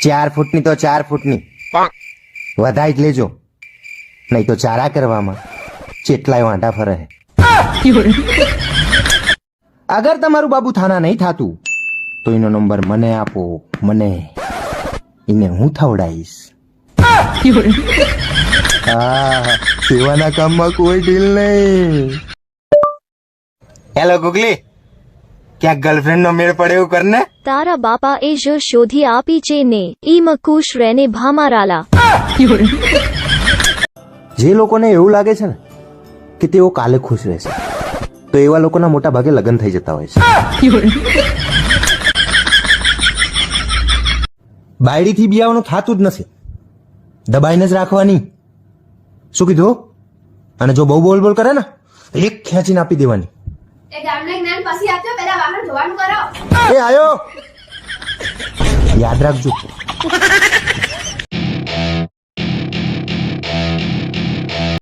4 ફૂટની તો 4 ફૂટની વધાઈ જ લેજો, નહીં તો ચારા કરવામાં ચેટલાય વાંઢા ફરે. અગર તમારું બાબુ થાના નહીં થાતું તો એનો નંબર મને આપો, મને એને હું થવડાઈશ. સેવાના કામમાં કોઈ ઢીલ નહીં. હેલો ગુગલી, ક્યાંક ગર્લફ્રેન્ડ નો મેળ પડે એવું કરને. તારા બાપા એ જ શોધી આપી છે ને, ઈમ ખુશ રહેને ભામારાલા. જે લોકોને એવું લાગે છે ને કે તેઓ કાલે ખુશ રહેશે, તો એવા લોકોના મોટા ભાગે લગ્ન થઈ જતા હોય છે. બાયડીથી બિયાવાનું થાતું જ નથી, દબાઈને જ રાખવાની. શું કીધું? અને જો બહુ બોલ બોલ કરે ને એક ખેંચીને આપી દેવાની. એ ગામના જ્ઞાન પછી આપજો, પહેલા વાહન ધોવાનું કરો. એ આયો, યાદ રાખજો.